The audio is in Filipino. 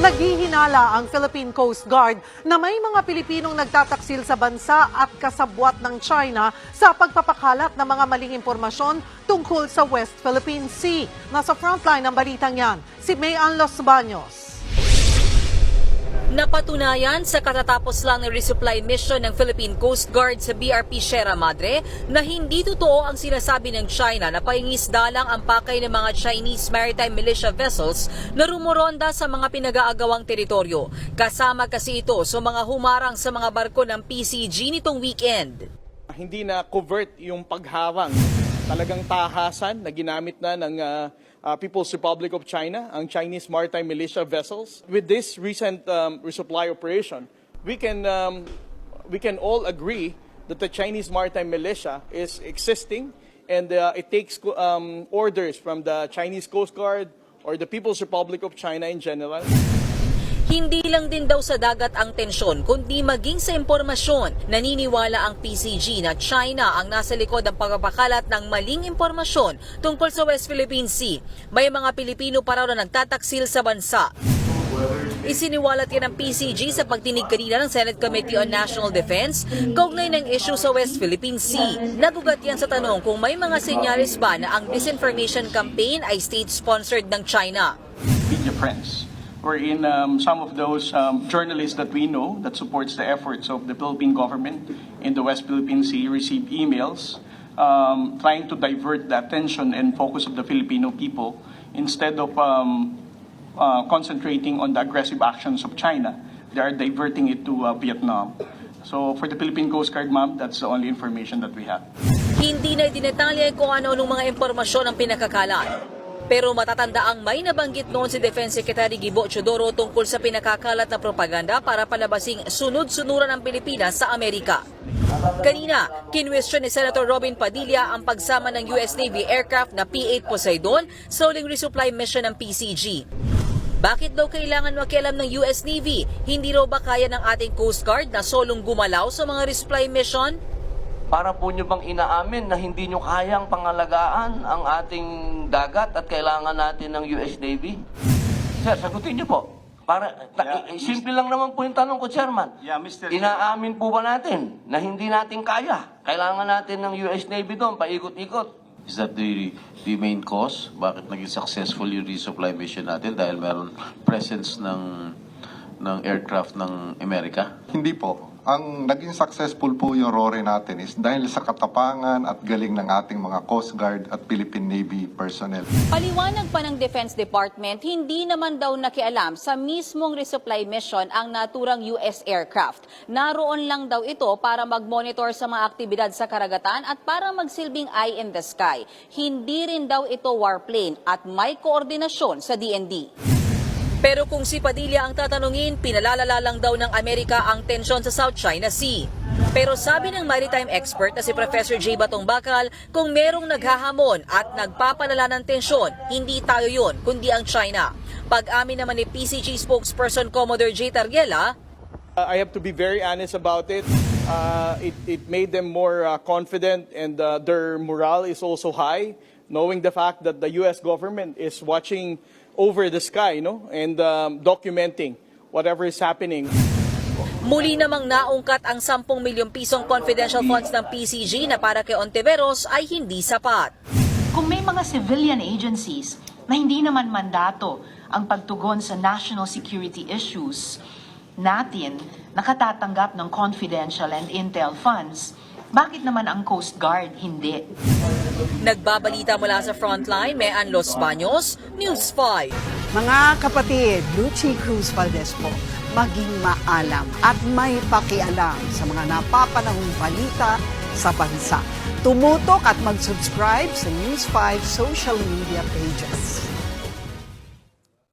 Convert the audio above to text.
Naghihinala ang Philippine Coast Guard na may mga Pilipinong nagtataksil sa bansa at kasabwat ng China sa pagpapakalat ng mga maling impormasyon tungkol sa West Philippine Sea. Nasa frontline ng balitang yan, si Mayan Los Baños. Napatunayan sa katatapos lang ng resupply mission ng Philippine Coast Guard sa BRP Sierra Madre na hindi totoo ang sinasabi ng China na pahingisda lang ang pakay ng mga Chinese maritime militia vessels na rumoronda sa mga pinag-aagawang teritoryo. Kasama kasi ito sa mga humarang sa mga barko ng PCG nitong weekend. Hindi na covert yung pagharang. Talagang tahasan na ginamit na ng People's Republic of China, ang Chinese maritime militia vessels. With this recent resupply operation, we can all agree that the Chinese maritime militia is existing and it takes orders from the Chinese Coast Guard or the People's Republic of China in general. Hindi lang din daw sa dagat ang tensyon, kundi maging sa impormasyon. Naniniwala ang PCG na China ang nasa likod ng pagpapakalat ng maling impormasyon tungkol sa West Philippine Sea. May mga Pilipino pa raw na nagtataksil sa bansa. Isiniwalat yan ng PCG sa pagtinig kanina ng Senate Committee on National Defense kaugnay ng issue sa West Philippine Sea. Nagugat yan sa tanong kung may mga senyales ba na ang disinformation campaign ay state-sponsored ng China. Media friends. Wherein some of those journalists that we know that supports the efforts of the Philippine government in the West Philippine Sea receive emails trying to divert the attention and focus of the Filipino people instead of concentrating on the aggressive actions of China. They are diverting it to Vietnam. So for the Philippine Coast Guard, ma'am, that's the only information that we have. Hindi na dinetalye kung ano-anong mga impormasyon ang pinakakalat. Pero matatanda ang may nabanggit noon si Defense Secretary Gibo Chodoro tungkol sa pinakakalat na propaganda para palabasing sunod-sunuran ang Pilipinas sa Amerika. Kanina, kinwestiyon ni Senator Robin Padilla ang pagsama ng US Navy aircraft na P-8 Poseidon sa huling resupply mission ng PCG. Bakit daw kailangan makialam ng US Navy? Hindi raw ba kaya ng ating Coast Guard na solong gumalaw sa mga resupply mission? Para po nyo bang inaamin na hindi nyo kayang pangalagaan ang ating dagat at kailangan natin ng US Navy? Sir, sagutin nyo po. Simple lang naman po yung tanong ko, Chairman. Yeah, Mr. Inaamin po ba natin na hindi natin kaya? Kailangan natin ng US Navy doon, paikot-ikot. Is that the main cause? Bakit naging successful yung resupply mission natin? Dahil meron presence ng aircraft ng Amerika? Hindi po. Ang naging successful po yung RORE natin is dahil sa katapangan at galing ng ating mga Coast Guard at Philippine Navy personnel. Paliwanag pa ng Defense Department, hindi naman daw nakialam sa mismong resupply mission ang naturang US aircraft. Naroon lang daw ito para mag-monitor sa mga aktibidad sa karagatan at para magsilbing eye in the sky. Hindi rin daw ito warplane at may koordinasyon sa DND. Pero kung si Padilla ang tatanungin, pinalalala lang daw ng Amerika ang tensyon sa South China Sea. Pero sabi ng maritime expert na si Professor J. Batong Bakal, kung merong naghahamon at nagpapalala ng tensyon, hindi tayo yun, kundi ang China. Pag-amin naman ni PCG spokesperson Commodore J. Targiela, I have to be very honest about it. It made them more confident and their morale is also high, knowing the fact that the U.S. government is watching over the sky, and documenting whatever is happening. muli namang naungkat ang 10 milyong pisong confidential funds ng PCG na para kay Ontiveros ay hindi sapat. Kung may mga civilian agencies na hindi naman mandato ang pagtugon sa national security issues natin nakatatanggap ng confidential and intel funds, bakit naman ang Coast Guard hindi? Nagbabalita mula sa Frontline, Mayan Los Baños, News 5. Mga kapatid, Lucy Cruz Valdez po, maging maalam at may pakialam sa mga napapanahong balita sa bansa. Tumutok at mag-subscribe sa News 5 social media pages.